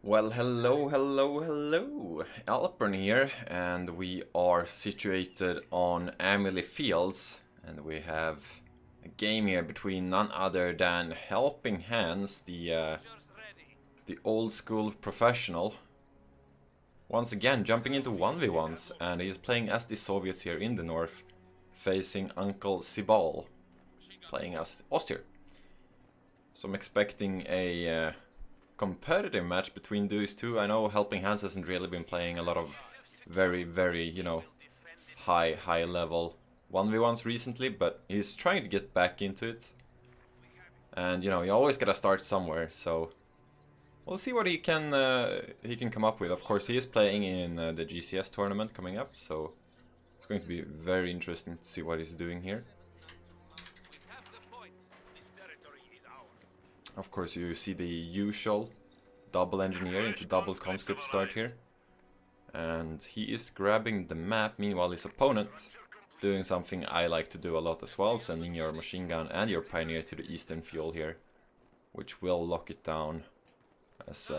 Well, hello, Alpern here, and we are situated on Amelie Fields, and we have a game here between none other than HelpingHans, the old school professional, once again jumping into 1v1s, and he is playing as the Soviets here in the north, facing Uncle Sibal, playing as Ostier. So I'm expecting a competitive match between these two. I know HelpingHans hasn't really been playing a lot of very, high level 1v1s recently, but he's trying to get back into it. And you always gotta start somewhere, so we'll see what he can come up with. Of course, he is playing in the GCS tournament coming up, so it's going to be very interesting to see what he's doing here. Of course, you see the usual double engineer into double conscript start here. And he is grabbing the map, meanwhile his opponent doing something I like to do a lot as well, sending your machine gun and your pioneer to the eastern fuel here, which will lock it down, as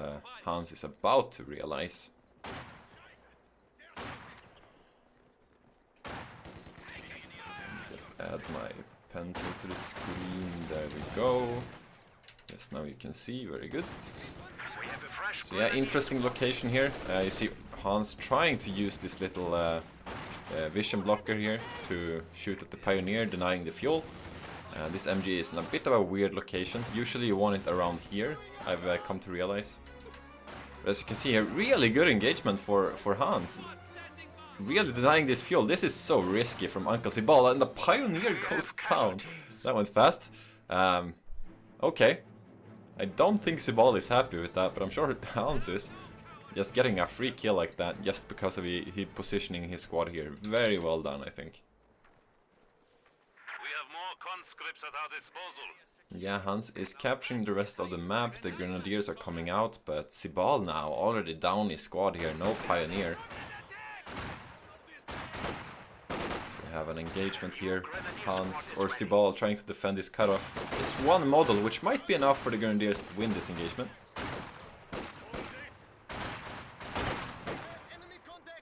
Hans is about to realize. Just add my pencil to the screen, there we go. Yes, now you can see, very good. So yeah, interesting location here. You see Hans trying to use this little vision blocker here to shoot at the pioneer, denying the fuel. This MG is in a bit of a weird location. Usually you want it around here, I've come to realize. But as you can see here, really good engagement for Hans. Really denying this fuel. This is so risky from Uncle Sibal, and the pioneer goes down. That went fast. Okay. I don't think Sibal is happy with that, but I'm sure Hans is. Just getting a free kill like that, just because of he positioning his squad here. Very well done, I think. We have more conscripts at our disposal. Yeah, Hans is capturing the rest of the map. The grenadiers are coming out, but Sibal now already down his squad here. No pioneer. Have an engagement here. Hans or Sibal trying to defend his cutoff. It's one model, which might be enough for the Grenadiers to win this engagement.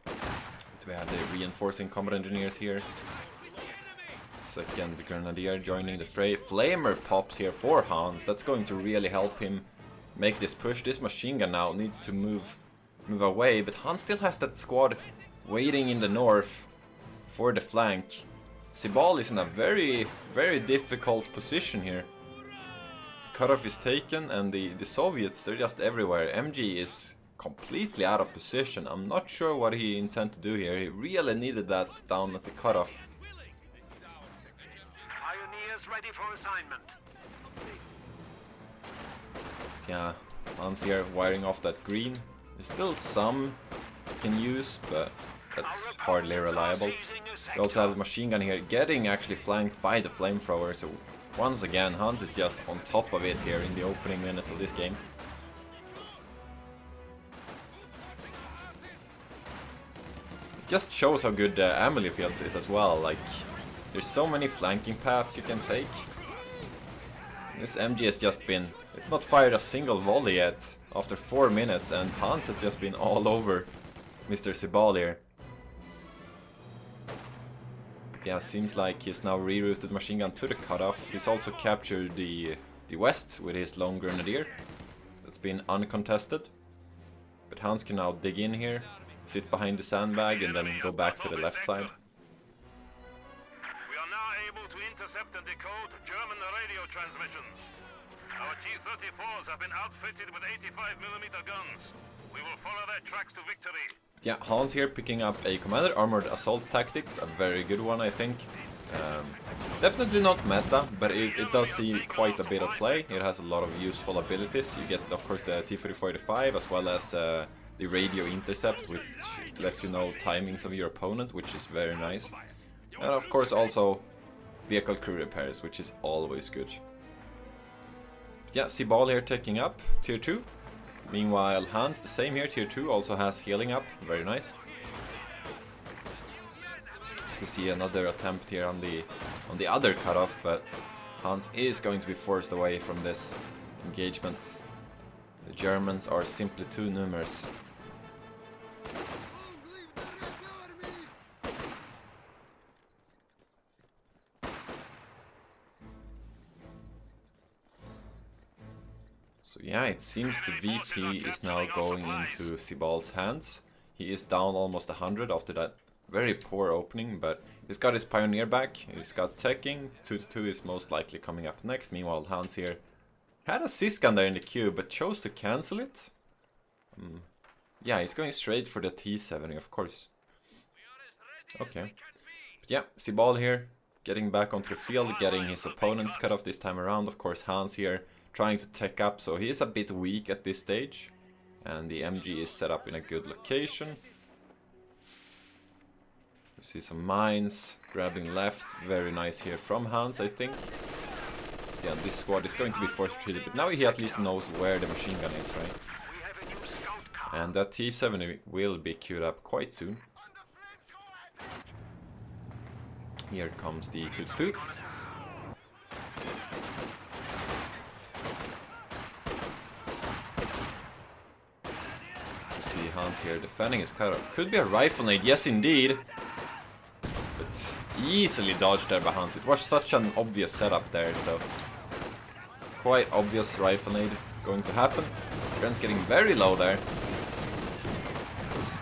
But we have the reinforcing combat engineers here. Second Grenadier joining the fray. Flamer pops here for Hans. That's going to really help him make this push. This machine gun now needs to move away, but Hans still has that squad waiting in the north for the flank. Sibal is in a very difficult position here. Cutoff is taken, and the Soviets, they're just everywhere. MG is completely out of position. I'm not sure what he intends to do here. He really needed that down at the cutoff. Pioneers ready for assignment. Yeah, Hans here wiring off that green. There's still some you can use, but that's hardly reliable. We also have the machine gun here, getting actually flanked by the flamethrower. So once again, Hans is just on top of it here in the opening minutes of this game. It just shows how good Amelie Fields is as well. Like, there's so many flanking paths you can take. This MG has just been, it's not fired a single volley yet after 4 minutes, and Hans has just been all over Mr. Sibal here. Yeah, seems like he's now rerouted machine gun to the cutoff. He's also captured the west with his lone grenadier. That's been uncontested. But Hans can now dig in here, sit behind the sandbag, and then go back to the left side. We are now able to intercept and decode German radio transmissions. Our T-34s have been outfitted with 85mm guns. We will follow their tracks to victory. Yeah, Hans here picking up a Commander Armored Assault Tactics, a very good one, I think. Definitely not meta, but it does see quite a bit of play. It has a lot of useful abilities. You get, of course, the T-34-85 as well as the radio intercept, which lets you know timings of your opponent, which is very nice. And of course also vehicle crew repairs, which is always good. But yeah, Sibal here taking up Tier 2. Meanwhile, Hans, the same here, Tier 2, also has healing up, very nice. As we see another attempt here on the other cutoff, but Hans is going to be forced away from this engagement. The Germans are simply too numerous. So yeah, it seems the VP is now going into Sibal's hands. He is down almost 100 after that very poor opening, but he's got his Pioneer back, he's got teching, 2-2 is most likely coming up next. Meanwhile, Hans here had a Siskan there in the queue, but chose to cancel it. Yeah, he's going straight for the T70, of course. Okay. But yeah, Sibal here, getting back onto the field, getting his opponents cut off this time around. Of course, Hans here trying to tech up, so he is a bit weak at this stage. And the MG is set up in a good location. We see some mines, grabbing left, very nice here from Hans, I think. Yeah, this squad is going to be force retreated, but now he at least knows where the machine gun is, right? And that T70 will be queued up quite soon. Here comes the CoH2. See Hans here defending his cutoff. Could be a rifle nade, yes indeed. But easily dodged there by Hans. It was such an obvious setup there, so quite obvious rifle nade going to happen. Gren's getting very low there.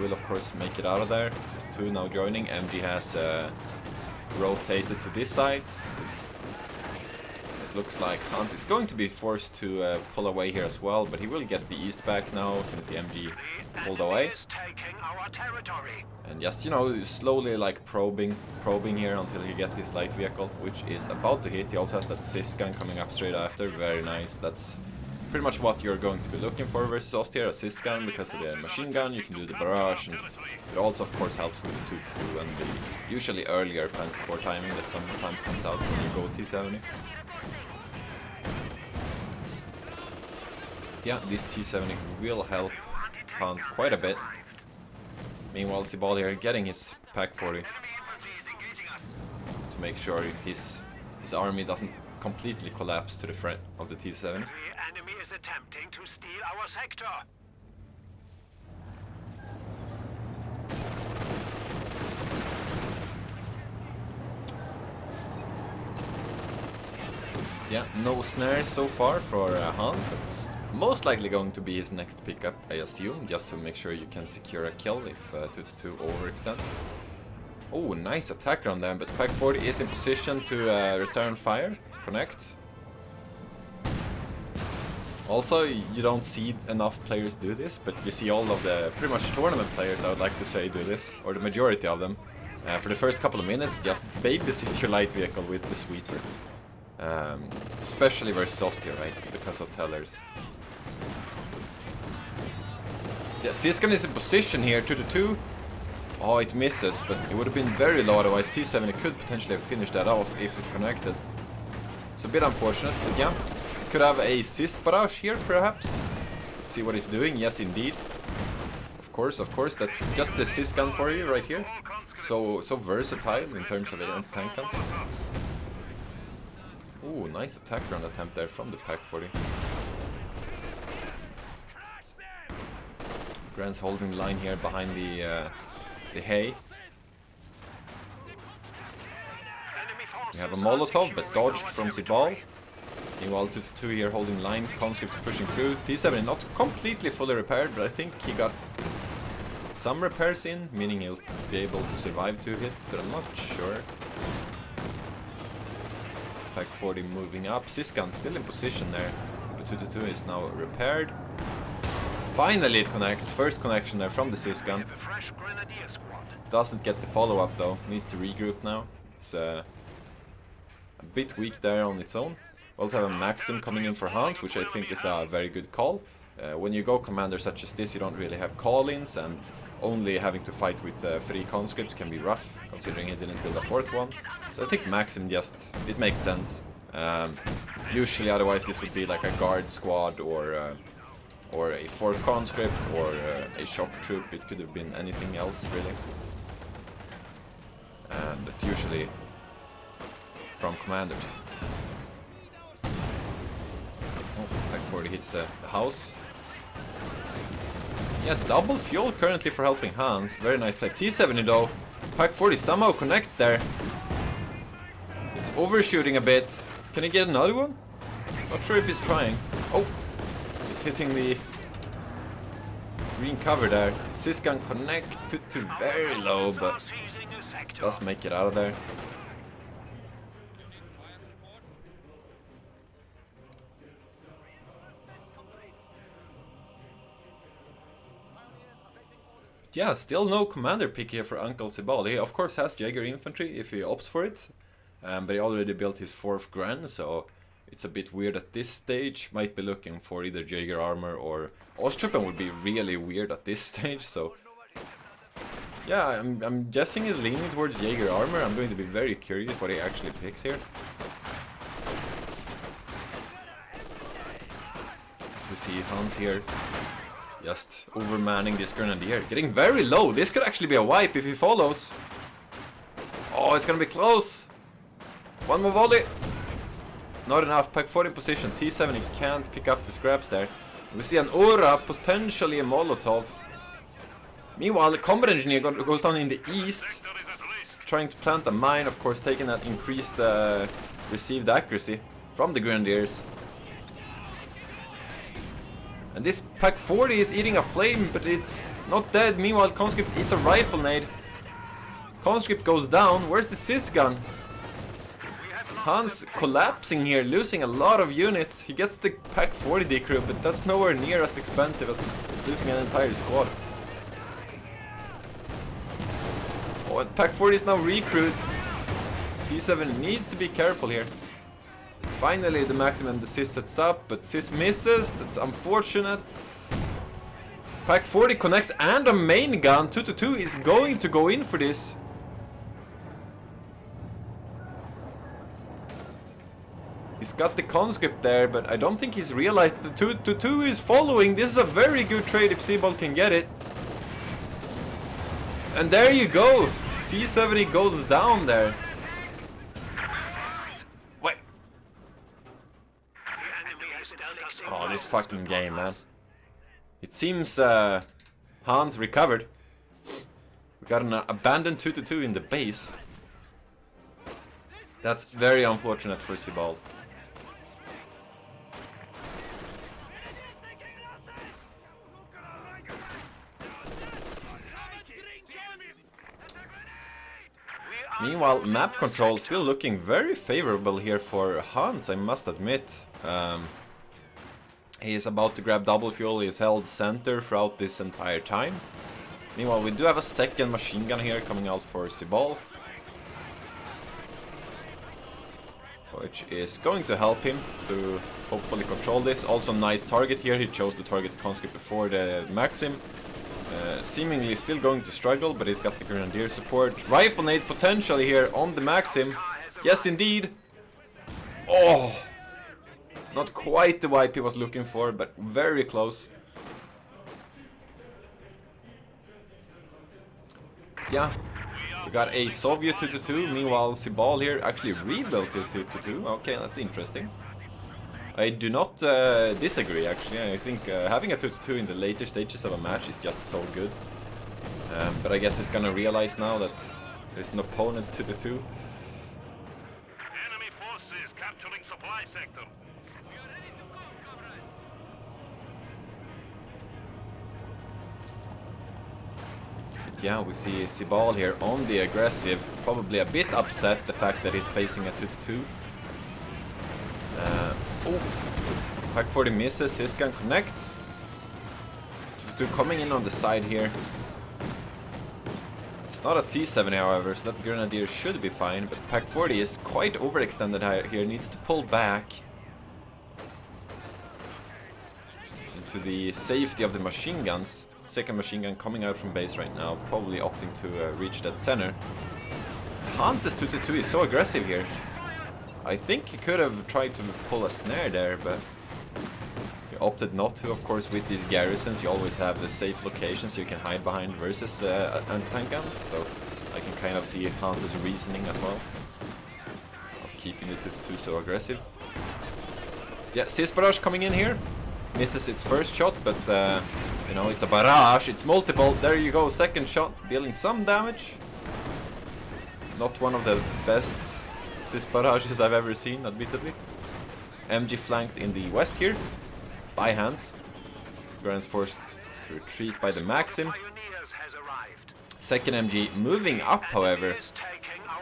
Will of course make it out of there. 2 now joining. MG has rotated to this side. It looks like Hans is going to be forced to pull away here as well, but he will get the east back now since the MG pulled away. And just, you know, slowly like probing here until he gets his light vehicle, which is about to hit. He also has that Siskan coming up straight after. Very nice. That's pretty much what you're going to be looking for versus Ost, a Siskan, because of the machine gun. You can do the barrage, and it also of course helps with the 2-2 and the usually earlier Panzer IV timing that sometimes comes out when you go T70. Yeah, this T70 will help Hans quite a bit. Meanwhile, Sibal here getting his Pak 40 to make sure his army doesn't completely collapse to the front of the T70. The enemy is attempting to steal our sector. Yeah, no snares so far for Hans. That's most likely going to be his next pickup, I assume, just to make sure you can secure a kill if 2-2 overextends. Oh, nice attack on them, but Pak 40 is in position to return fire, connect. Also, you don't see enough players do this, but you see all of the pretty much tournament players, I would like to say, do this, or the majority of them. For the first couple of minutes, just babysit your light vehicle with the sweeper. Especially versus Ostia, right? Because of tellers. Yeah, Siskan is in position here, 2-2. Oh, it misses, but it would have been very low otherwise. T70 could potentially have finished that off if it connected. So a bit unfortunate, but yeah. Could have a Sis barrage here, perhaps. Let's see what he's doing. Yes, indeed. Of course, that's just the Siskan for you right here. So versatile in terms of anti-tank guns. Ooh, nice attack run attempt there from the Pak 40. Gren's holding the line here behind the hay. We have a Molotov, but dodged from Sibal. Meanwhile, 2-2 here holding line. Conscripts pushing through. T70 not completely fully repaired, but I think he got some repairs in, meaning he'll be able to survive 2 hits, but I'm not sure. Pak 40 moving up. Siskan still in position there. But 2-2 is now repaired. Finally it connects. First connection there from the Siskan. Doesn't get the follow-up though. Needs to regroup now. It's a bit weak there on its own. We also have a Maxim coming in for Hans, which I think is a very good call. When you go commander such as this, you don't really have call-ins, and only having to fight with 3 conscripts can be rough, considering he didn't build a 4th one. So I think Maxim just, it makes sense. Usually otherwise this would be like a guard squad or a 4th conscript or a shock troop. It could have been anything else really. And that's usually from commanders. Oh, Pak 40 hits the house. Yeah, double fuel currently for Helping Hands. Very nice play. T70 though. Pack 40 somehow connects there. It's overshooting a bit. Can he get another one? Not sure if he's trying. Oh! It's hitting the green cover there. Siskan connects to very low, but does make it out of there. Yeah, still no commander pick here for Uncle Sibal. He of course has Jaeger infantry if he opts for it. But he already built his 4th Gran, so it's a bit weird at this stage. Might be looking for either Jaeger armor or Ostruppen would be really weird at this stage, so... Yeah, I'm guessing he's leaning towards Jaeger armor. I'm going to be very curious what he actually picks here. As we see Hans here, just overmanning this Grenadier. Getting very low. This could actually be a wipe if he follows. Oh, it's gonna be close. One more volley. Not enough. Pack 40 in position. T70 can't pick up the scraps there. We see an Aura, potentially a Molotov. Meanwhile, the combat engineer goes down in the east, trying to plant a mine, of course, taking that increased received accuracy from the Grenadiers. And this Pack 40 is eating a flame, but it's not dead. Meanwhile, Conscript eats a rifle nade. Conscript goes down. Where's the Siskan? Hans collapsing here, losing a lot of units. He gets the Pack 40 decrew, but that's nowhere near as expensive as losing an entire squad. Oh, and Pack 40 is now recruit. T7 needs to be careful here. Finally, the maximum the Sis sets up, but Sis misses. That's unfortunate. Pack 40 connects and a main gun. 2-2 is going to go in for this. He's got the conscript there, but I don't think he's realized that the 2-2 is following. This is a very good trade if Sibal can get it. And there you go. T70 goes down there. Wait. Oh, this fucking game, man. It seems Hans recovered. We got an abandoned 2-2 in the base. That's very unfortunate for Sibal. Meanwhile, map control still looking very favorable here for Hans, I must admit. He is about to grab double fuel, he is held center throughout this entire time. Meanwhile, we do have a second machine gun here coming out for Sibal, which is going to help him to hopefully control this. Also nice target here, he chose to target the conscript before the Maxim. Seemingly still going to struggle, but he's got the Grenadier support. Rifle nade potentially here on the Maxim. Yes, indeed. Oh! Not quite the wipe he was looking for, but very close. Yeah, we got a Soviet 2-2. Meanwhile, Sibal here actually rebuilt his 2-2. Okay, that's interesting. I do not disagree, actually. I think having a 2-2 in the later stages of a match is just so good. But I guess he's gonna realize now that there's an opponent's 2-2. Enemy forces capturing supply sector. But yeah, we see Sibal here on the aggressive, probably a bit upset the fact that he's facing a 2-2. Oh, Pack 40 misses, Siskan connects. 2 coming in on the side here. It's not a T70 however, so that Grenadier should be fine, but Pack 40 is quite overextended here, needs to pull back into the safety of the machine guns. Second machine gun coming out from base right now, probably opting to reach that center. Hans's 2-2 is so aggressive here. I think he could have tried to pull a snare there, but he opted not to. Of course, with these garrisons, you always have the safe locations you can hide behind versus anti-tank guns, so I can kind of see Hans's reasoning as well of keeping the 2-2 so aggressive. Yeah, Sis barrage coming in here. Misses its first shot, but You know, it's a barrage, it's multiple. There you go, second shot, dealing some damage. Not one of the best cis barrages I've ever seen, admittedly. MG flanked in the west here, by Hans. Grant's forced to retreat by the Maxim. Second MG moving up, however.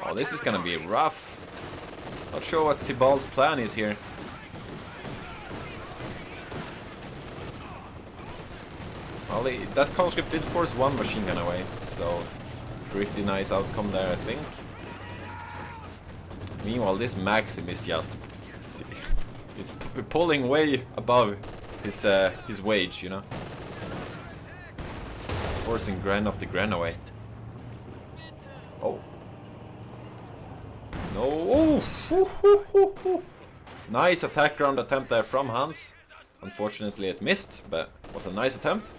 Oh, this is gonna be rough. Not sure what Sibal's plan is here. Well, that conscript did force one machine gun away, so pretty nice outcome there, I think. Meanwhile, this Maxim is just... it's pulling way above his wage, you know. It's forcing Gren off the Gren away. Oh. No! Oh! Nice attack round attempt there from Hans. Unfortunately it missed, but it was a nice attempt.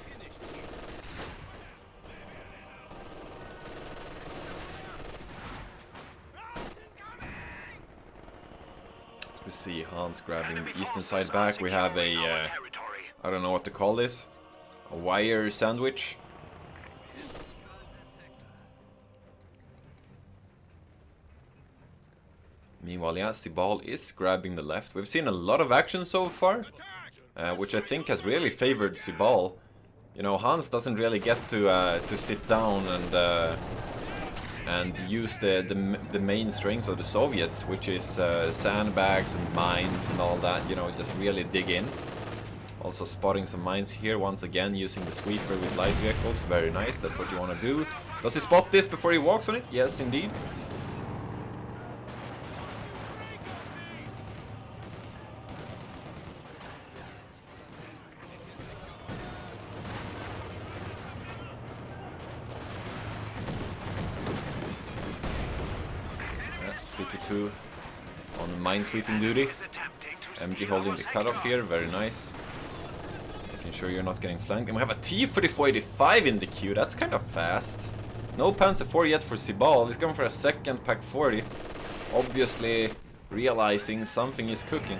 So we see Hans grabbing the eastern side back. We have a, I don't know what to call this, a wire sandwich. Meanwhile, yeah, Sibal is grabbing the left. We've seen a lot of action so far, which I think has really favored Sibal. You know, Hans doesn't really get to sit down and use the main strengths of the Soviets, which is sandbags and mines and all that. You know, just really dig in. Also spotting some mines here once again, using the sweeper with light vehicles. Very nice. That's what you want to do. Does he spot this before he walks on it? Yes, indeed. 2-2 on minesweeping duty. MG holding the cutoff here, very nice. Making sure you're not getting flanked. And we have a T-3485 in the queue, that's kind of fast. No Panzer IV yet for Sibal, he's going for a second Pack 40. Obviously realizing something is cooking.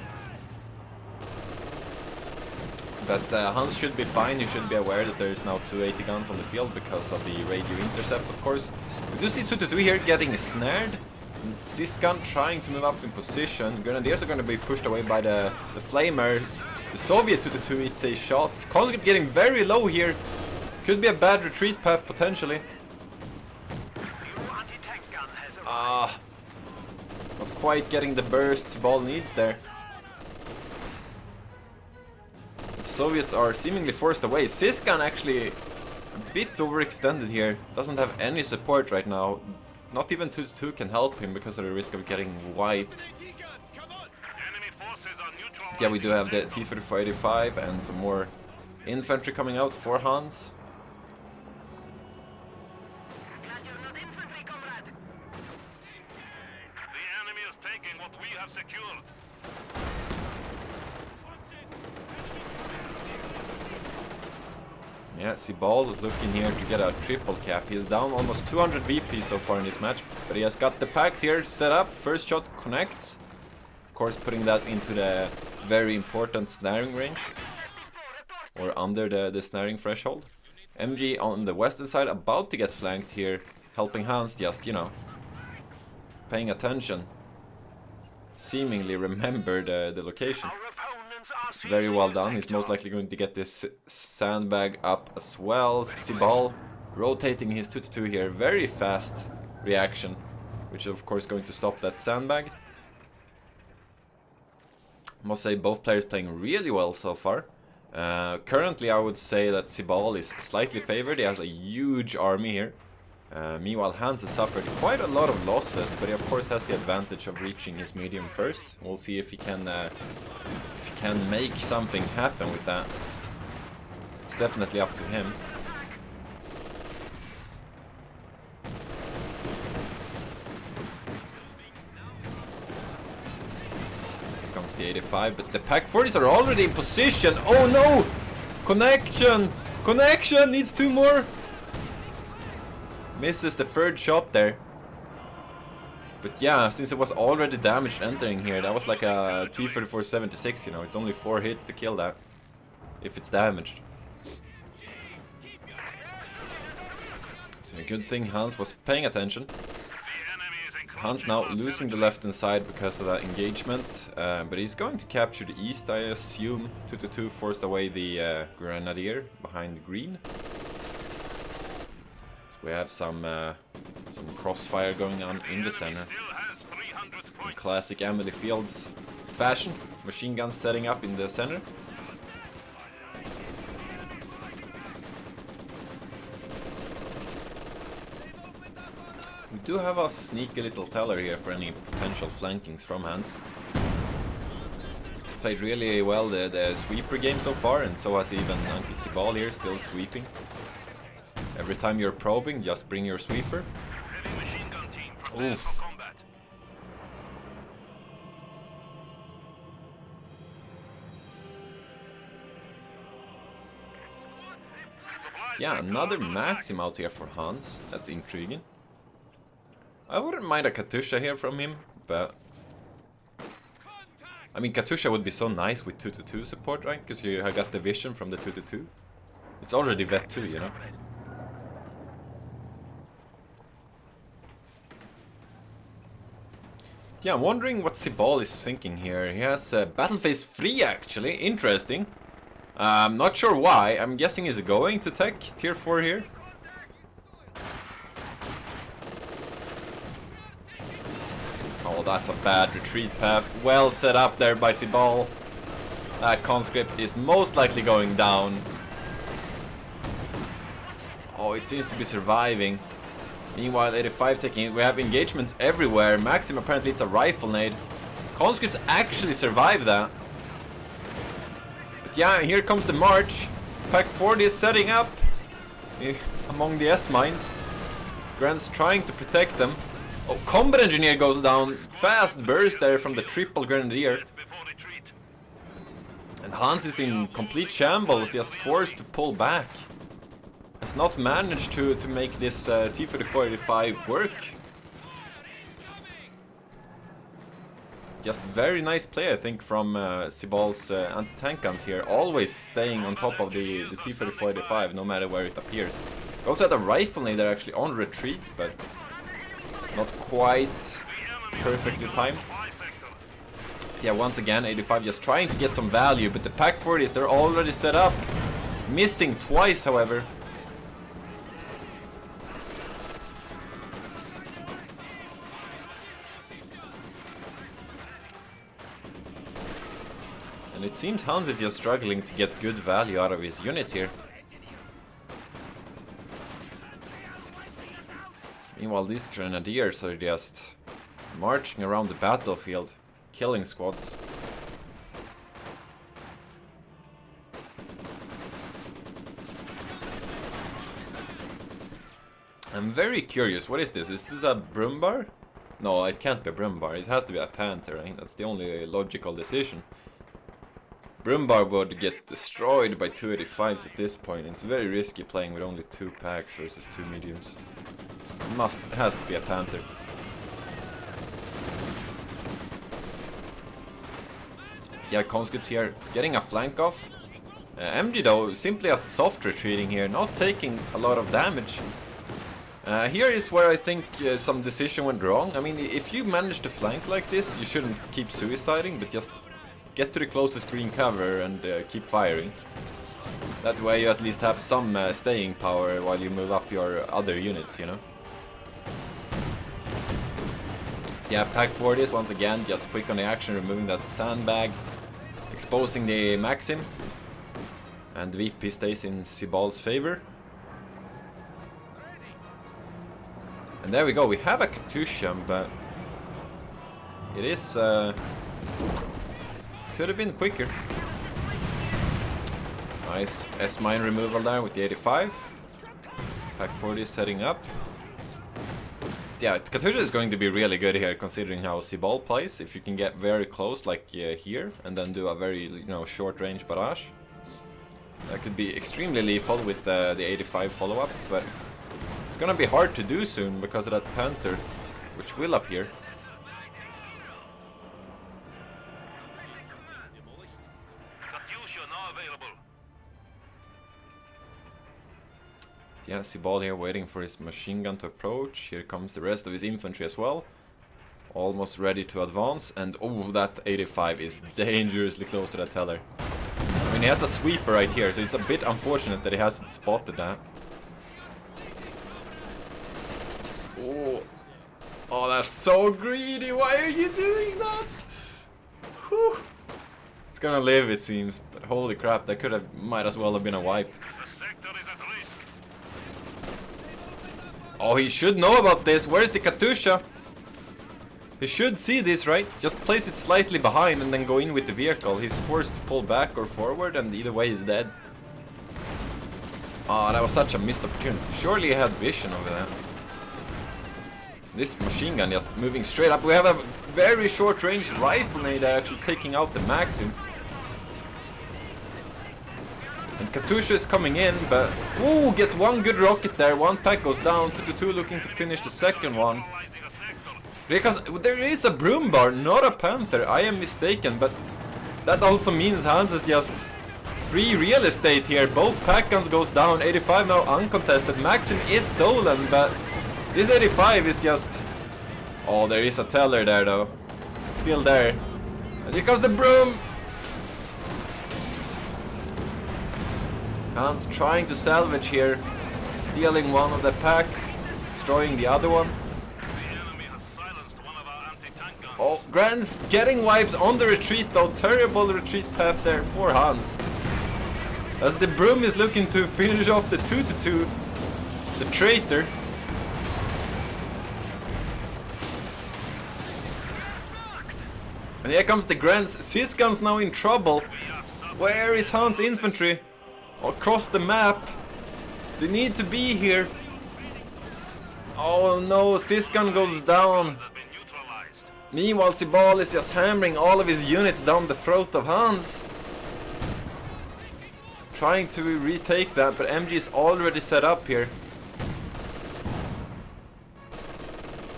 But Hans should be fine, he should be aware that there is now 280 guns on the field because of the radio intercept, of course. We do see 2-2 here getting snared. Siskan trying to move up in position. Grenadiers are going to be pushed away by the Flamer. The Soviet 2-2 eats a shot. Conscript getting very low here. Could be a bad retreat path potentially. Not quite getting the bursts Ball needs there. The Soviets are seemingly forced away. Siskan actually a bit overextended here. Doesn't have any support right now. Not even 2-2 can help him because of the risk of getting wiped. Yeah, we do have the T-3485 and some more infantry coming out for Hans. The enemy is taking what we have secured. Yeah, Sibal is looking here to get a triple cap. He is down almost 200 VP so far in this match, but he has got the packs here set up. First shot connects. Of course, putting that into the very important snaring range, or under the snaring threshold. MG on the western side about to get flanked here. HelpingHans just, you know, paying attention. Seemingly remember the location. Very well done. He's most likely going to get this sandbag up as well. Sibal rotating his 2-2 here. Very fast reaction, which is of course going to stop that sandbag. Must say both players playing really well so far. Currently I would say that Sibal is slightly favored. He has a huge army here. Meanwhile Hans has suffered quite a lot of losses, but he of course has the advantage of reaching his medium first. We'll see if he can make something happen with that. It's definitely up to him. Here comes the 85, but the Pack 40s are already in position. Oh no! Connection! Connection! Needs two more! Misses the third shot there. But yeah, since it was already damaged entering here, that was like a T-3476, you know, it's only 4 hits to kill that, if it's damaged. So a good thing Hans was paying attention. The enemy is encroaching Hans now on our losing the territory. left-hand side because of that engagement, but he's going to capture the east, I assume. 2-2 forced away the Grenadier behind green. So we have some crossfire going on in the center. Still has 300 In points. classic Emily Fields fashion. Machine guns setting up in the center. We do have a sneaky little teller here for any potential flankings from Hans. He's played really well the sweeper game so far, and so has even Uncle Sibal here, still sweeping. Every time you're probing, just bring your sweeper. Heavy machine gun team, prepare Oof. for combat. Supplies Yeah, vector another under attack. Maxim out here for Hans. That's intriguing. I wouldn't mind a Katusha here from him, but... I mean, Katusha would be so nice with 2-2 support, right? Because you have got the vision from the 2-2. It's already Vet 2, you know? Yeah, I'm wondering what Sibal is thinking here. He has Battle Phase 3, actually. Interesting. I'm not sure why. I'm guessing he's going to tech Tier 4 here. Oh, that's a bad retreat path. Well set up there by Sibal. That conscript is most likely going down. Oh, it seems to be surviving. Meanwhile, 85 taking it. We have engagements everywhere. Maxim apparently it's a rifle nade. Conscripts actually survive that. But yeah, here comes the march. Pack 40 is setting up among the S-mines. Grant's trying to protect them. Oh, Combat Engineer goes down. Fast burst there from the triple Grenadier. Before retreat. And Hans is in complete shambles, just forced to pull back. Has not managed to make this T-34-85 work. Just very nice play, I think, from Sibal's anti-tank guns here. Always staying on top of the T-34-85, no matter where it appears. We also had a rifle nade there actually on retreat, but not quite perfectly timed. Yeah, once again, 85 just trying to get some value, but the Pack 40s, they're already set up. Missing twice, however. And it seems Hans is just struggling to get good value out of his units here. Meanwhile, these Grenadiers are just marching around the battlefield, killing squads. I'm very curious, what is this? Is this a Brumbar? No, it can't be a Brumbar, it has to be a Panther, right? That's the only logical decision. Brumbar would get destroyed by 285s at this point. It's very risky playing with only 2 packs versus 2 mediums. Has to be a Panther. Yeah, conscripts here getting a flank off. MG though simply a soft retreating here, not taking a lot of damage. Here is where I think some decision went wrong. I mean, if you manage to flank like this, you shouldn't keep suiciding, but just get to the closest green cover and keep firing. That way you at least have some staying power while you move up your other units, you know? Yeah, Pack 40s once again, just quick on the action, removing that sandbag, exposing the Maxim, and the VP stays in Sibal's favor. And there we go, we have a Katusha, but it is could have been quicker. Nice S-mine removal there with the 85. Pack 40 is setting up. Yeah, Katusha is going to be really good here considering how Sibal plays. If you can get very close like here and then do a very short range barrage. That could be extremely lethal with the 85 follow-up, but it's gonna be hard to do soon because of that Panther, which will appear. Yeah, Sibal here waiting for his machine gun to approach. Here comes the rest of his infantry as well. Almost ready to advance, and oh, that 85 is dangerously close to that teller. I mean, he has a sweeper right here, so it's a bit unfortunate that he hasn't spotted that. Oh, oh, that's so greedy. Why are you doing that? Whew. It's gonna live, it seems, but holy crap, that might as well have been a wipe. Oh, he should know about this. Where's the Katusha? He should see this, right? Just place it slightly behind and then go in with the vehicle. He's forced to pull back or forward, and either way he's dead. Ah, that was such a missed opportunity. Surely he had vision over there. This machine gun just moving straight up. We have a very short range rifle made actually taking out the Maxim. And Katusha is coming in, but ooh, gets one good rocket there. One pack goes down. 222 looking to finish the second one. Because there is a broom bar, not a panther. I am mistaken, but that also means Hans is just free real estate here. Both pack guns goes down. 85 now uncontested. Maxim is stolen, but this 85 is just... Oh, there is a teller there though. It's still there. And here comes the broom. Hans trying to salvage here. Stealing one of the packs. Destroying the other one. Oh, Grand's getting wipes on the retreat though. Terrible retreat path there for Hans. As the broom is looking to finish off the 2-2. The traitor. And here comes the Grand's. Siskan's now in trouble. Where is Hans' infantry? Across the map. They need to be here. Oh no, Siskan goes down. Meanwhile, Sibal is just hammering all of his units down the throat of Hans. Trying to retake that, but MG is already set up here.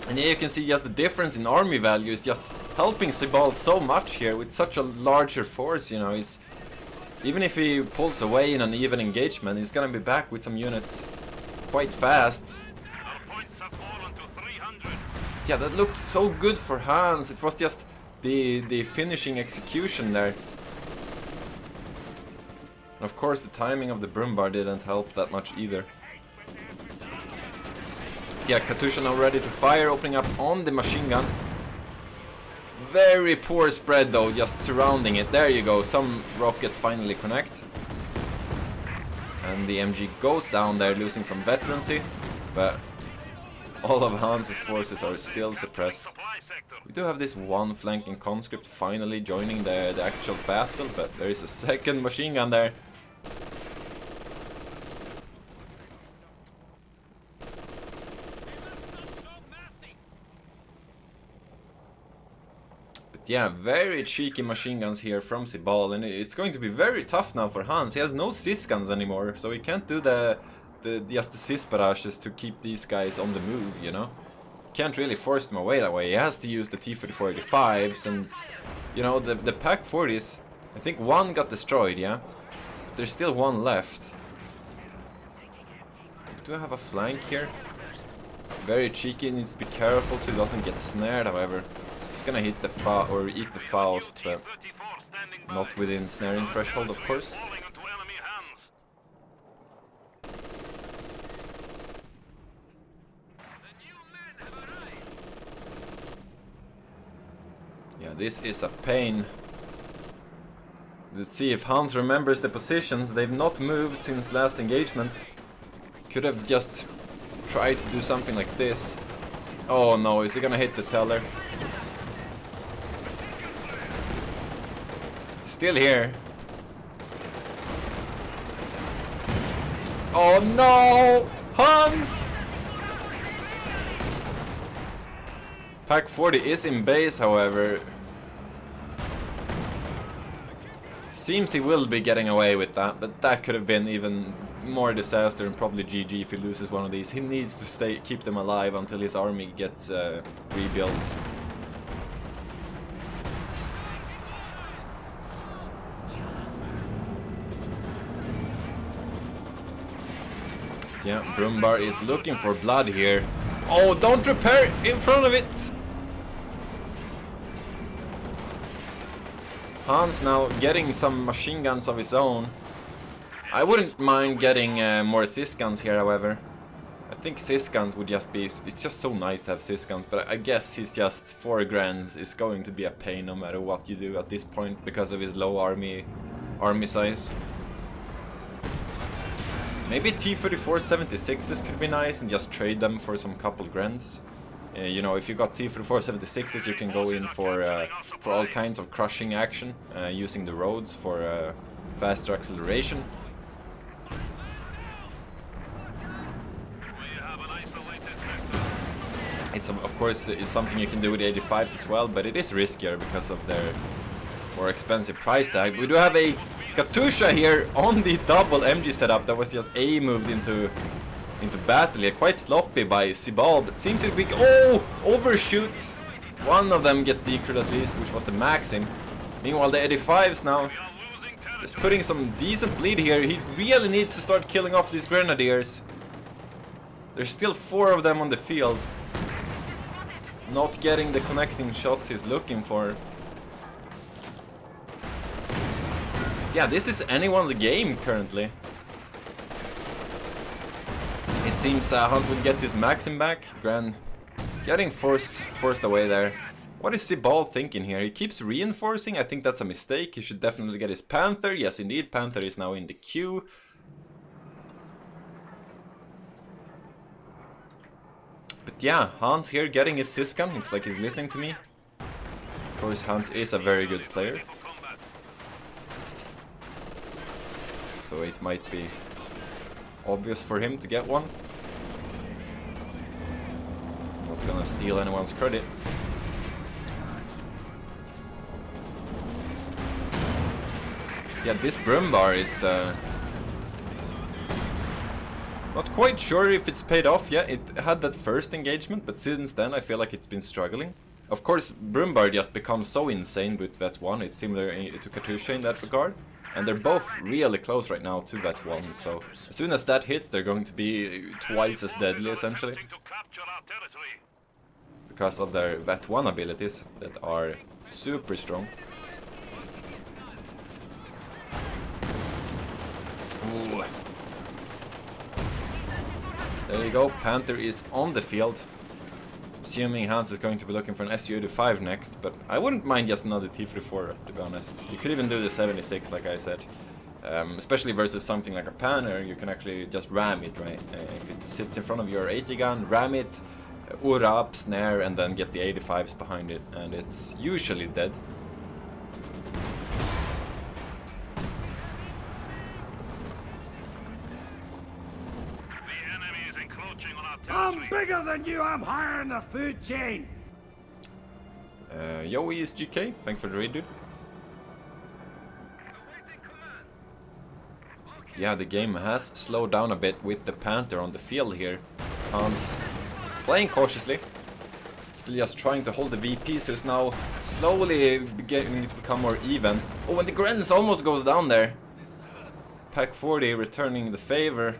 And here you can see just the difference in army value is just helping Sibal so much here with such a larger force, you know. He's, even if he pulls away in an even engagement, he's gonna be back with some units quite fast. Yeah, that looked so good for Hans. It was just the finishing execution there. Of course, the timing of the broom bar didn't help that much either. Yeah, Katusha now ready to fire, opening up on the machine gun. Very poor spread though, just surrounding it. There you go, some rockets finally connect. And the MG goes down there, losing some veterancy. But all of Hans' forces are still suppressed. We do have this one flanking conscript finally joining the actual battle, but there is a second machine gun there. But yeah, very cheeky machine guns here from Sibal, and it's going to be very tough now for Hans. He has no Sis-guns anymore, so he can't do just the Sis barrages to keep these guys on the move, you know. Can't really force them away that way. He has to use the T-3485s, and you know, the Pack 40s, I think one got destroyed, yeah? But there's still one left. Do I have a flank here? Very cheeky, needs to be careful so he doesn't get snared, however. He's gonna hit the or eat the Faust, but not within snaring threshold, of course. Yeah, this is a pain. Let's see if Hans remembers the positions. They've not moved since last engagement. Could have just tried to do something like this. Oh no, is he gonna hit the teller? It's still here. Oh no! Hans! Pack 40 is in base, however. Seems he will be getting away with that, but that could have been even more disaster and probably GG if he loses one of these. He needs to keep them alive until his army gets rebuilt. Yeah, Brumbar is looking for blood here. Oh, don't repair in front of it! Hans now getting some machine guns of his own. I wouldn't mind getting more sys guns here, however. I think sys guns would just be... It's just so nice to have sys guns, but I guess he's just 4 grand is going to be a pain no matter what you do at this point because of his low army size. Maybe T-34-76s could be nice and just trade them for some couple grands. You know, if you got T-34-76s, you can go in for all kinds of crushing action, using the roads for faster acceleration. It's of course is something you can do with the 85s as well, but it is riskier because of their more expensive price tag. We do have a Katusha here on the double MG setup that was just moved into battle here. Quite sloppy by Sibal, but seems to be... Oh! Overshoot! One of them gets decreed at least, which was the Maxim. Meanwhile, the 85s now just putting some decent bleed here. He really needs to start killing off these Grenadiers. There's still 4 of them on the field. Not getting the connecting shots he's looking for. Yeah, this is anyone's game currently. It seems Hans will get his Maxim back. Gran getting forced away there. What is Sibal thinking here? He keeps reinforcing. I think that's a mistake. He should definitely get his Panther. Yes, indeed, Panther is now in the queue. But yeah, Hans here getting his sysgun. It's like he's listening to me. Of course, Hans is a very good player. So it might be obvious for him to get one. Not gonna steal anyone's credit. Yeah, this Brumbar is not quite sure if it's paid off. Yeah, it had that first engagement, but since then I feel like it's been struggling. Of course, Brumbar just becomes so insane with Vet 1. It's similar to Katusha in that regard. And they're both really close right now to Vet 1, so as soon as that hits, they're going to be twice as deadly, essentially. Because of their Vet 1 abilities that are super strong. Ooh. There you go, Panther is on the field. Assuming Hans is going to be looking for an Su-85 next, but I wouldn't mind just another T-34, to be honest. You could even do the 76, like I said. Especially versus something like a Panther, you can actually just ram it, right? If it sits in front of your 80 gun, ram it, ura up, snare, and then get the 85s behind it, and it's usually dead. I'm bigger than you, I'm higher in the food chain! Yo, ESGK, thanks for the raid, dude. Yeah, the game has slowed down a bit with the Panther on the field here. Hans playing cautiously. Still just trying to hold the VP, so it's now slowly beginning to become more even. Oh, and the Grens almost goes down there. Pack 40 returning the favor.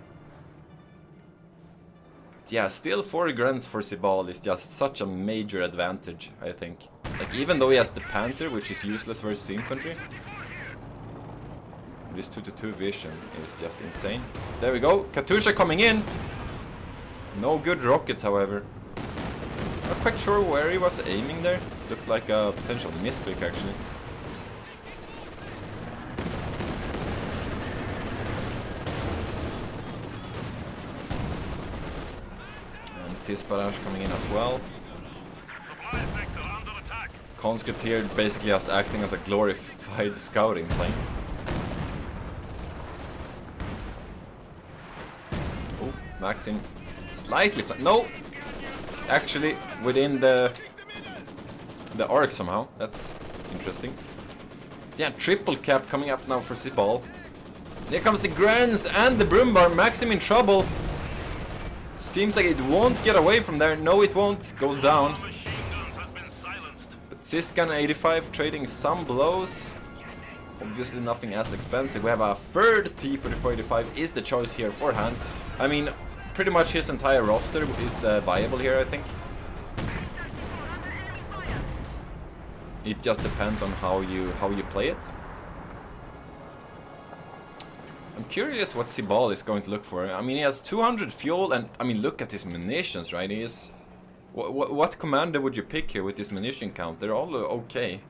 Yeah, still 4 grunts for Sibal is just such a major advantage, I think. Like, even though he has the Panther, which is useless versus infantry, this 2-2 vision is just insane. There we go, Katusha coming in! No good rockets, however. Not quite sure where he was aiming there. Looked like a potential misclick, actually. Sisbarash coming in as well. Conscript here basically just acting as a glorified scouting plane. Oh, Maxim slightly no! It's actually within the arc somehow. That's interesting. Yeah, triple cap coming up now for Sibal. Here comes the Grans and the Brumbar. Maxim in trouble. Seems like it won't get away from there. No, it won't. Goes down. But Siskan 85 trading some blows. Obviously nothing as expensive. We have a third T-34-85 is the choice here for Hans. I mean, pretty much his entire roster is viable here, I think. It just depends on how you play it. I'm curious what Sibal is going to look for. I mean, he has 200 fuel, and I mean, look at his munitions, right? He is. What commander would you pick here with this munition count? They're all okay.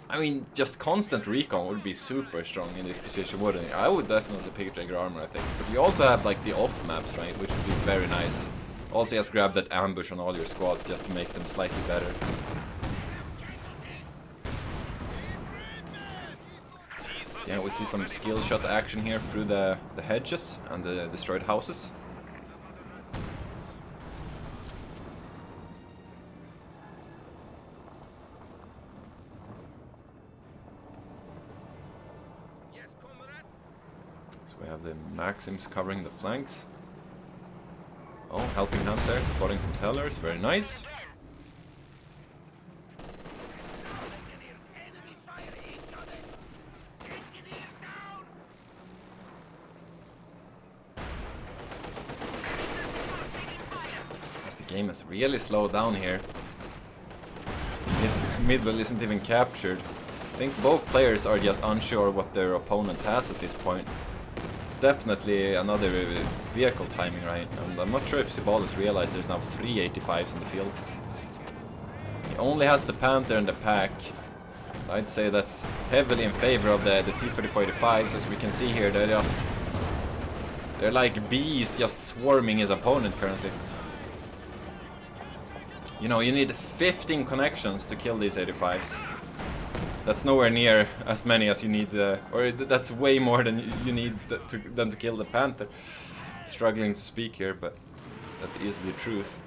I mean, just constant recon would be super strong in this position, wouldn't it? I would definitely pick Dragon Armor, I think. But you also have like the off maps, right? Which would be very nice. Also, just grab that ambush on all your squads just to make them slightly better. Yeah, we see some skill shot action here through the hedges and the destroyed houses. So we have the Maxims covering the flanks. Oh, helping hand there, spotting some tellers, very nice. Game has really slowed down here. Midwell isn't even captured. I think both players are just unsure what their opponent has at this point. It's definitely another vehicle timing, right? And I'm not sure if Sibal has realized there's now 3 85s in the field. He only has the Panther in the pack. I'd say that's heavily in favor of the T-3485s, as we can see here. They're like bees just swarming his opponent currently. You know, you need 15 connections to kill these 85s. That's nowhere near as many as you need, or that's way more than you need to kill the Panther. Struggling to speak here, but that is the truth.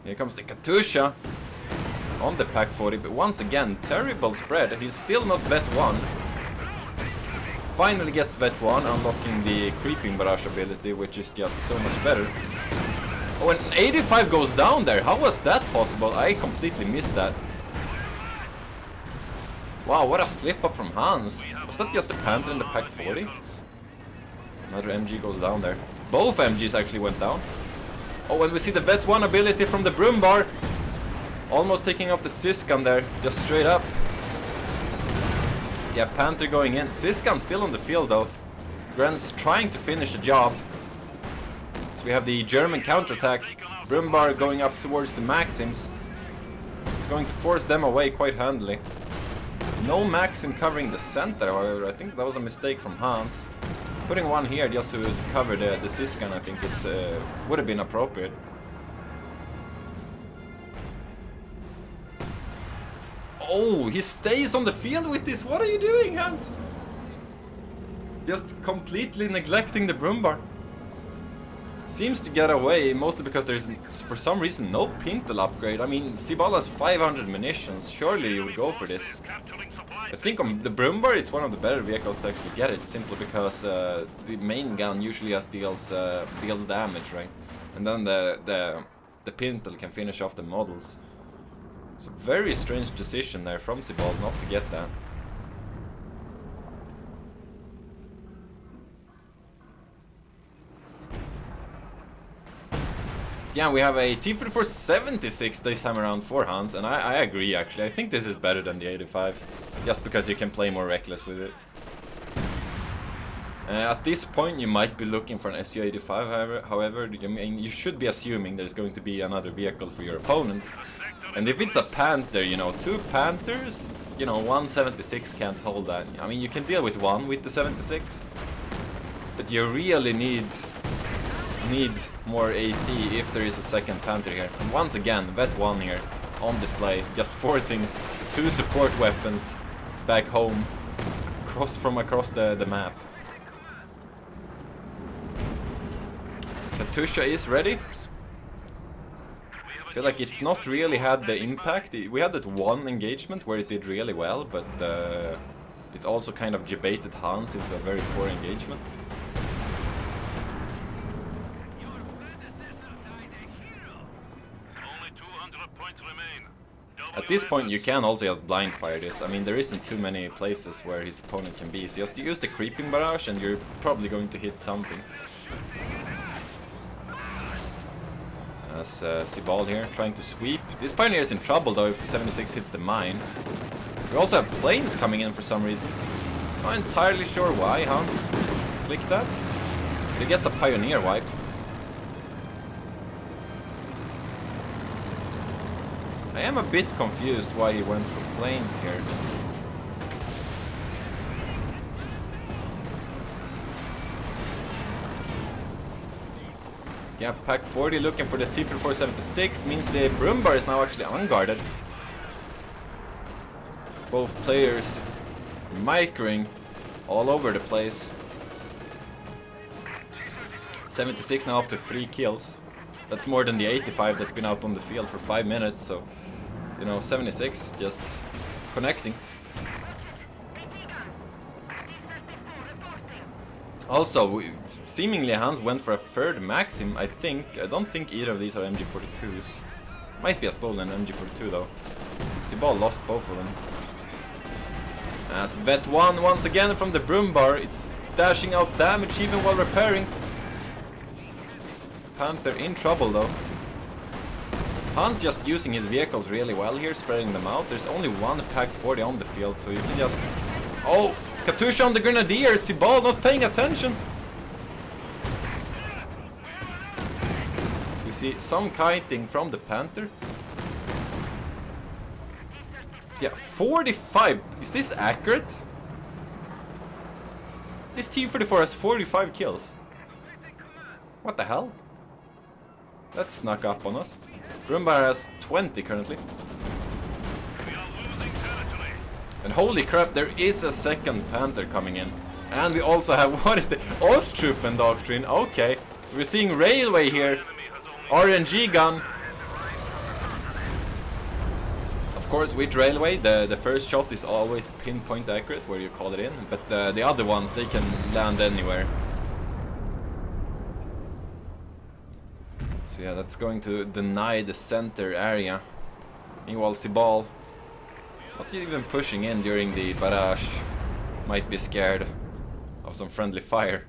Here comes the Katusha on the Pack 40, but once again, terrible spread. He's still not Vet 1. Finally gets Vet 1, unlocking the Creeping Barrage ability, which is just so much better. Oh, and 85 goes down there. How was that possible? I completely missed that. Wow, what a slip up from Hans. Was that just the Panther in the Pack 40? Another MG goes down there. Both MGs actually went down. Oh, and we see the Vet 1 ability from the Brumbar. Almost taking up the Siskan there, just straight up. Yeah, Panther going in. Siskan still on the field though. Gren's trying to finish the job. We have the German counterattack. Brumbar going up towards the Maxims. It's going to force them away quite handily. No Maxim covering the center, however. I think that was a mistake from Hans. Putting one here just to cover the Siskan, I think, is would have been appropriate. Oh, he stays on the field with this. What are you doing, Hans? Just completely neglecting the Brumbar. Seems to get away, mostly because there's, for some reason, no Pintle upgrade. I mean, Sibal has 500 munitions. Surely you would go for this. I think on the Brumbar, it's one of the better vehicles to actually get it, simply because the main gun usually deals damage, right? And then the Pintle can finish off the models. So very strange decision there from Sibal not to get that. Yeah, we have a T-4476 this time around for Hans, and I agree actually. I think this is better than the 85, just because you can play more reckless with it. At this point you might be looking for an Su-85, however, you should be assuming there's going to be another vehicle for your opponent. And if it's a Panther, you know, 2 Panthers, you know, 176 can't hold that. I mean, you can deal with one with the 76, but you really need more AT if there is a second Panther here. And once again, Vet 1 here on display, just forcing 2 support weapons back home from across the map. Katusha is ready. I feel like it's not really had the impact. We had that one engagement where it did really well, but it also kind of debated Hans into a very poor engagement. At this point you can also just blind fire this. I mean, there isn't too many places where his opponent can be, so just use the creeping barrage and you're probably going to hit something. as Sibal here, trying to sweep. This Pioneer is in trouble though if the 76 hits the mine. We also have planes coming in for some reason. Not entirely sure why Hans clicked that. But he gets a Pioneer wipe. I am a bit confused why he went for planes here. Yeah, Pack 40 looking for the T-476 means the Brumbar is now actually unguarded. Both players microing all over the place. 76 now up to 3 kills. That's more than the 85 that's been out on the field for 5 minutes, so you know, 76 just connecting. Also, seemingly Hans went for a third Maxim, I think. I don't think either of these are MG42s. Might be a stolen MG42 though. Sibal lost both of them. As Vet 1 once again from the Brumbar, it's dashing out damage even while repairing. Panther in trouble though. Hans just using his vehicles really well here, spreading them out. There's only one Pack 40 on the field, so you can just... Oh! Katusha on the Grenadier! Sibal not paying attention! So we see some kiting from the Panther. Yeah, 45! Is this accurate? This T-34 has 45 kills. What the hell? That snuck up on us. Brumbar has 20 currently. And holy crap, there is a second Panther coming in. And we also have, what is the Osttroopen doctrine? Okay, so we're seeing railway here. RNG gun. Of course, with railway, the first shot is always pinpoint accurate where you call it in. But the other ones, they can land anywhere. So yeah, that's going to deny the center area. Meanwhile, Sibal not even pushing in during the barrage. Might be scared of some friendly fire.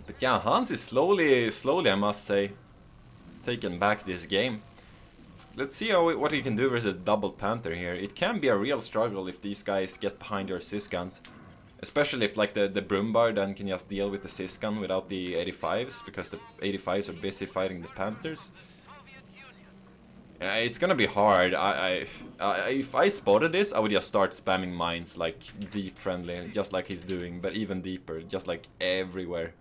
But yeah, Hans is slowly I must say, taking back this game. Let's see what he can do versus a double Panther here. It can be a real struggle if these guys get behind your sysguns. Especially if like the Brumbar then can just deal with the sysgun without the 85s, because the 85s are busy fighting the Panthers. Yeah, it's gonna be hard. If I spotted this, I would just start spamming mines like deep friendly, just like he's doing, but even deeper, just like everywhere.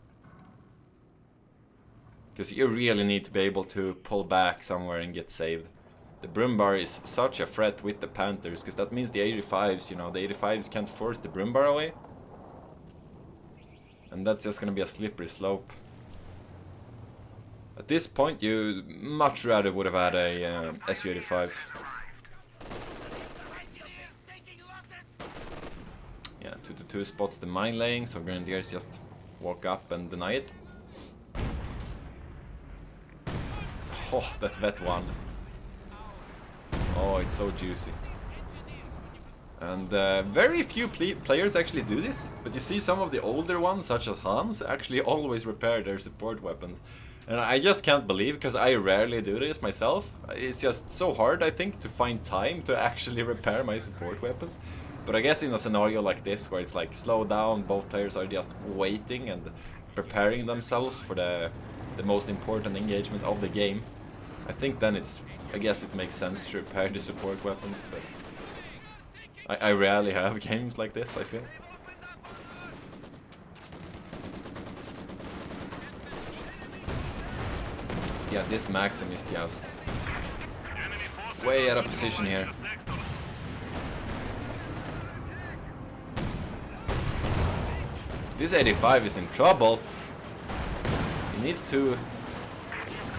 Because you really need to be able to pull back somewhere and get saved. The Brumbar is such a threat with the Panthers, because that means the 85s, you know, the 85s can't force the Brumbar away. And that's just gonna be a slippery slope. At this point, you much rather would have had a Su-85. Yeah, 2-2 spots the mine laying, so Grenadiers just walk up and deny it. Oh, that Vet 1. Oh, it's so juicy. And very few players actually do this, but you see some of the older ones, such as Hans, actually always repair their support weapons. And I just can't believe, because I rarely do this myself. It's just so hard, I think, to find time to actually repair my support weapons. But I guess in a scenario like this, where it's like slow down, both players are just waiting and preparing themselves for the most important engagement of the game, I think then I guess it makes sense to repair the support weapons, but I rarely have games like this, I feel. Yeah, this Maxim is just way out of position here. This 85 is in trouble. He needs to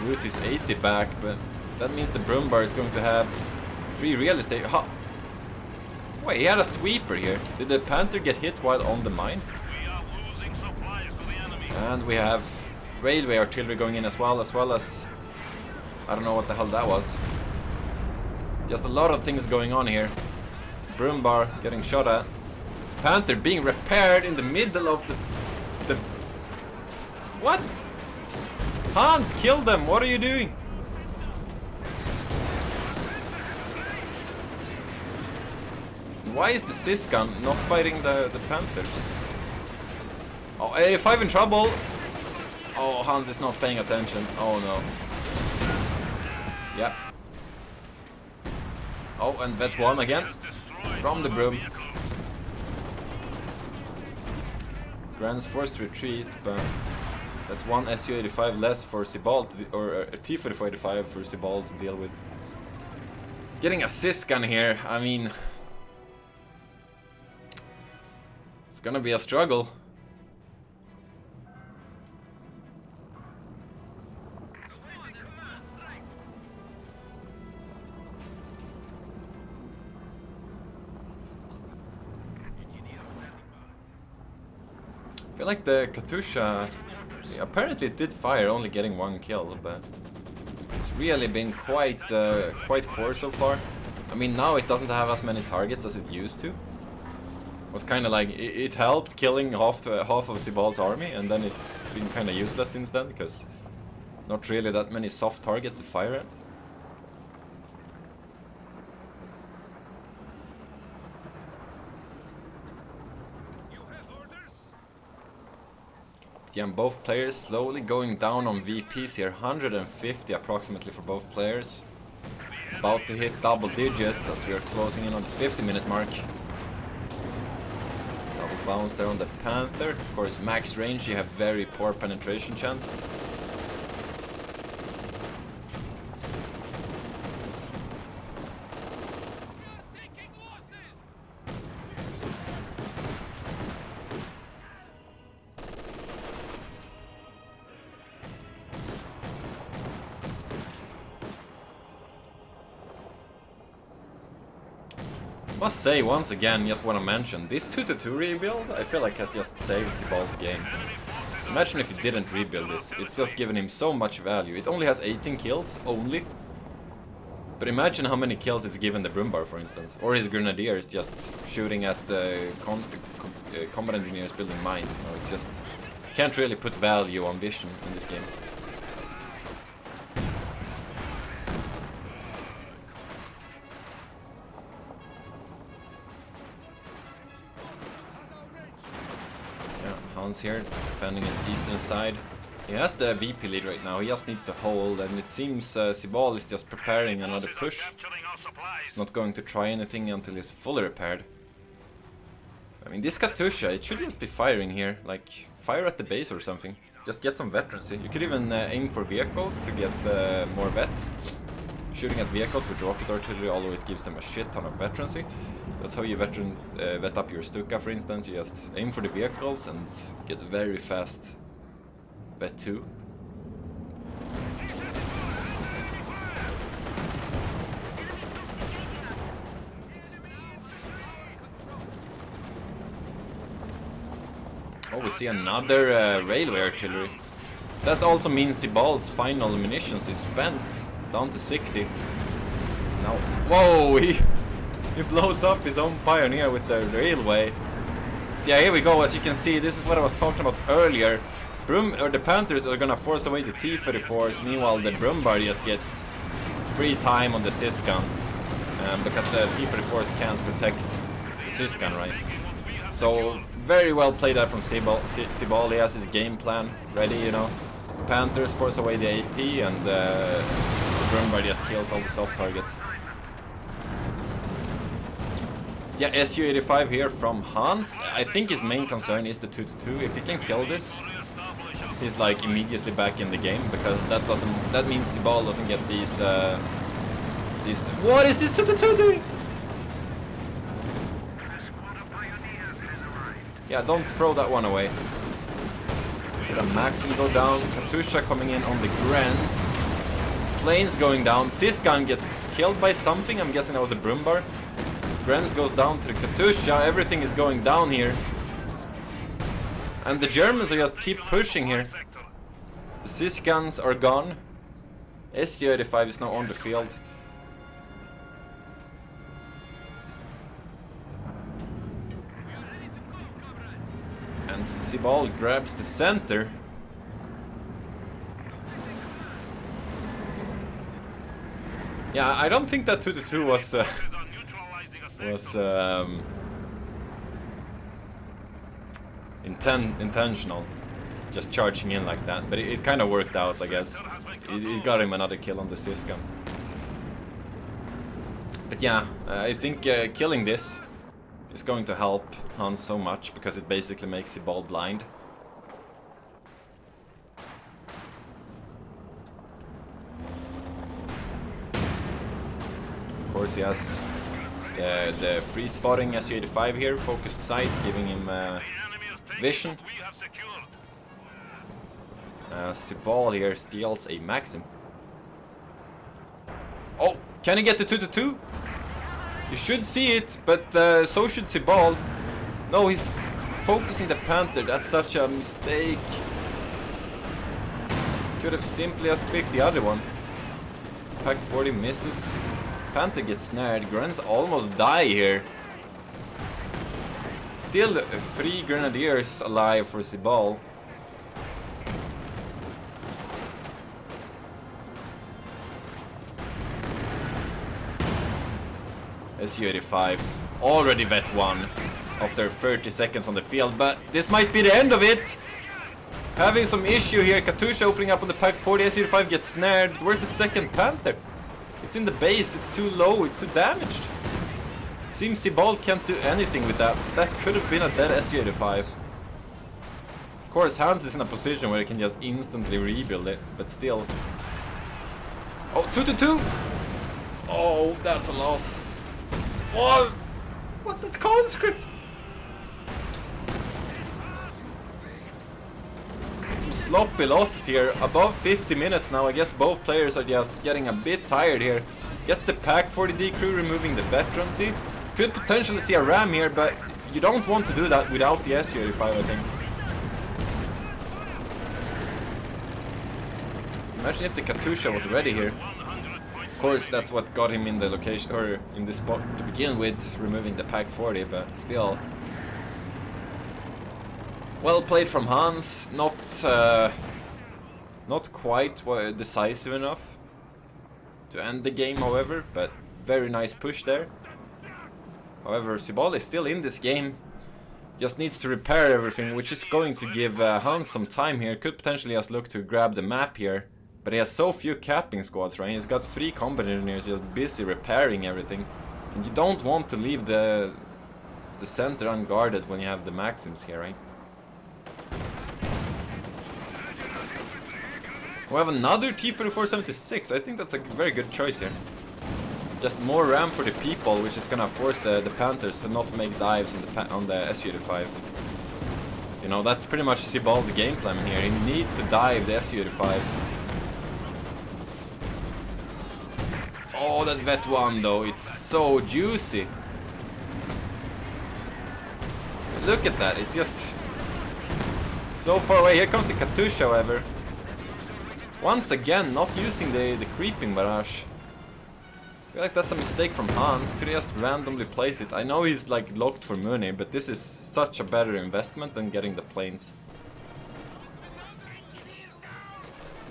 route his 80 back, but that means the Brumbar is going to have free real estate. Wait, he had a sweeper here. Did the Panther get hit while on the mine? And we have railway artillery going in as well as I don't know what the hell that was. Just a lot of things going on here. Broombar getting shot at. Panther being repaired in the middle of the... What? Hans, kill them! What are you doing? Why is the Sysgun not fighting the Panthers? Oh, 85 in trouble! Oh, Hans is not paying attention. Oh no. Yeah. Oh, and Vet 1 again. From the Broom. Grand's forced to retreat, but that's one Su-85 less for Sibal, or a T-4485 for Sibal to deal with. Getting a Sysgun here, I mean... It's gonna be a struggle. I feel like the Katusha apparently it did fire, only getting one kill, but it's really been quite poor so far. I mean, now it doesn't have as many targets as it used to. It was kind of like it helped killing half of Sibal's army, and then it's been kind of useless since then because not really that many soft targets to fire at. Yeah, and both players slowly going down on VPs here, 150 approximately for both players. About to hit double digits as we are closing in on the 50-minute mark. Double bounce there on the Panther. Of course, max range, you have very poor penetration chances. Must say once again, just want to mention, this 2-2 rebuild I feel like has just saved Sibal's game. Imagine if he didn't rebuild this, it's just given him so much value. It only has 18 kills, only. But imagine how many kills it's given the Broombar, for instance. Or his Grenadiers just shooting at combat engineers building mines. You know, it's just... Can't really put value on vision in this game. Hans here, defending his eastern side. He has the VP lead right now, he just needs to hold, and it seems Sibal is just preparing another push. He's not going to try anything until he's fully repaired. I mean, this Katusha, it should just be firing here, like, fire at the base or something. Just get some veterancy. You could even aim for vehicles to get more vets. Shooting at vehicles with rocket artillery always gives them a shit ton of veterancy. That's how you vet up your Stuka, for instance. You just aim for the vehicles and get very fast vet 2. Oh, we see another railway artillery. That also means Sibal's final munitions is spent. Down to 60. Now, whoa! He blows up his own pioneer with the railway. Yeah, here we go. As you can see, this is what I was talking about earlier. The Panthers are gonna force away the T-34s. Meanwhile, the Broombar just gets free time on the Sysgun, because the T-34s can't protect the Sysgun, right? So very well played out from Sibal. He has his game plan ready, you know. Panthers force away the AT, and the Broombar just kills all the soft targets. Yeah, Su-85 here from Hans. I think his main concern is the 2-2. If he can kill this, he's like immediately back in the game, because that means Sibal doesn't get these what is this 2-2 doing? Yeah, don't throw that one away. Did a Maxim go down? Katusha coming in on the Grens. Planes going down. Sysgun gets killed by something. I'm guessing that was the Broombar. Grens goes down to the Katusha. Everything is going down here. And the Germans are just keep pushing here. The Sysguns are gone. Su-85 is now on the field. And Sibal grabs the center. Yeah, I don't think that 2-2 was intentional, just charging in like that. But it kind of worked out, I guess. It got him another kill on the Syscam. But yeah, I think killing this is going to help Hans so much, because it basically makes Sibal blind. Of course he has the free spotting Su-85 here, focused sight, giving him vision. Sibal here steals a Maxim. Oh, can he get the 2-2? You should see it, but so should Sibal. No, he's focusing the Panther. That's such a mistake. Could have simply just clicked the other one. Pack 40 misses. Panther gets snared. Grunts almost die here. Still 3 Grenadiers alive for Sibal. Su-85 already vet 1 after 30 seconds on the field, but this might be the end of it. Having some issue here. Katusha opening up on the Pack 40. Su-85 gets snared. Where's the second Panther? It's in the base. It's too low. It's too damaged. Seems Sibal can't do anything with that. That could have been a dead Su-85. Of course, Hans is in a position where he can just instantly rebuild it, but still. Oh, 2-2! Oh, that's a loss. Oh, what's that conscript? Some sloppy losses here. Above 50 minutes now. I guess both players are just getting a bit tired here. Gets the Pack 40D crew removing the veterancy. Could potentially see a ram here, but you don't want to do that without the Su-85, I think. Imagine if the Katusha was ready here. Of course, that's what got him in the location, or in the spot to begin with, removing the Pack 40, but still. Well played from Hans, not quite decisive enough to end the game, however, but very nice push there. However, Sibal is still in this game, just needs to repair everything, which is going to give Hans some time here. Could potentially just look to grab the map here. But he has so few capping squads, right? He's got 3 combat engineers just busy repairing everything. And you don't want to leave the center unguarded when you have the Maxims here, right? We have another T-3476. I think that's a very good choice here. Just more RAM for the people, which is gonna force the Panthers to not make dives on the Su-85. You know, that's pretty much Sibal's game plan here. He needs to dive the Su-85. Oh, that vet 1 though, it's so juicy. Look at that, it's just so far away. Here comes the Katusha, however. Once again, not using the creeping barrage. I feel like that's a mistake from Hans. Could he just randomly place it? I know he's like locked for money, but this is such a better investment than getting the planes.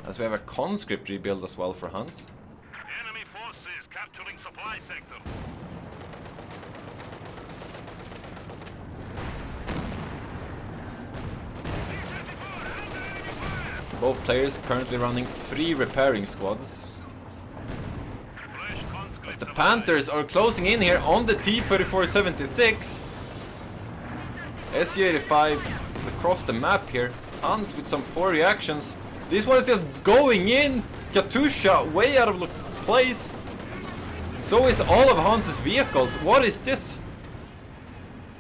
As we have a conscript rebuild as well for Hans. Enemy forces capturing supply sector. Both players currently running 3 repairing squads. As the Panthers are closing in here on the T-3476. Su-85 is across the map here. Hans with some poor reactions. This one is just going in. Katusha way out of place. So is all of Hans's vehicles. What is this?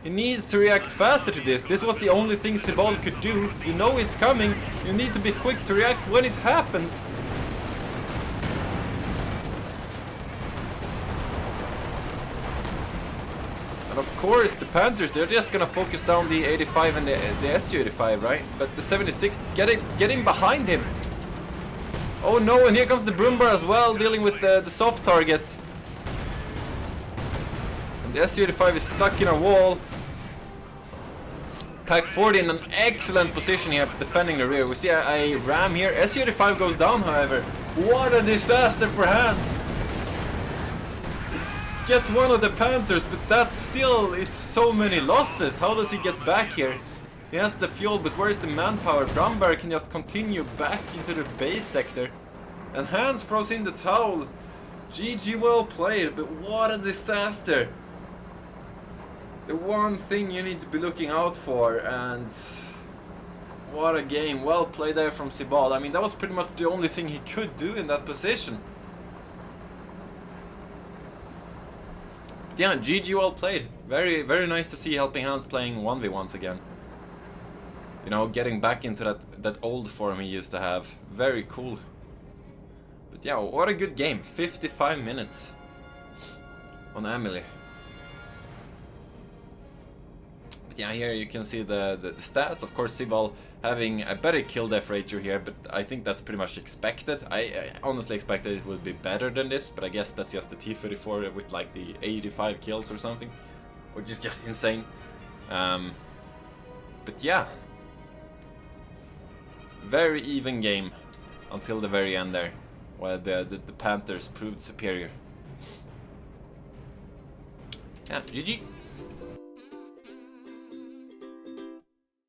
He needs to react faster to this. This was the only thing Sibal could do. You know it's coming. You need to be quick to react when it happens. And of course, the Panthers, they're just gonna focus down the 85 and the Su-85, right? But the 76, getting behind him. Oh no, and here comes the Brumbar as well, dealing with the soft targets. And the Su-85 is stuck in a wall. Pack 40 in an excellent position here, defending the rear. We see a ram here. SU-85 goes down, however. What a disaster for Hans! Gets one of the Panthers, but that's still, it's so many losses. How does he get back here? He has the fuel, but where's the manpower? Brumberg can just continue back into the base sector. And Hans throws in the towel. GG, well played, but what a disaster. The one thing you need to be looking out for, and what a game. Well played there from Sibal. I mean, that was pretty much the only thing he could do in that position. Yeah, GG, well played. Very, very nice to see Helping Hands playing 1v1s again. You know, getting back into that old form he used to have. Very cool. But yeah, what a good game. 55 minutes on Emily. But yeah, here you can see the stats. Of course, Sibal having a better kill death ratio here, but I think that's pretty much expected. I honestly expected it would be better than this, but I guess that's just the T-34 with like the 85 kills or something, which is just insane. But yeah, very even game until the very end there, where the Panthers proved superior. Yeah, GG.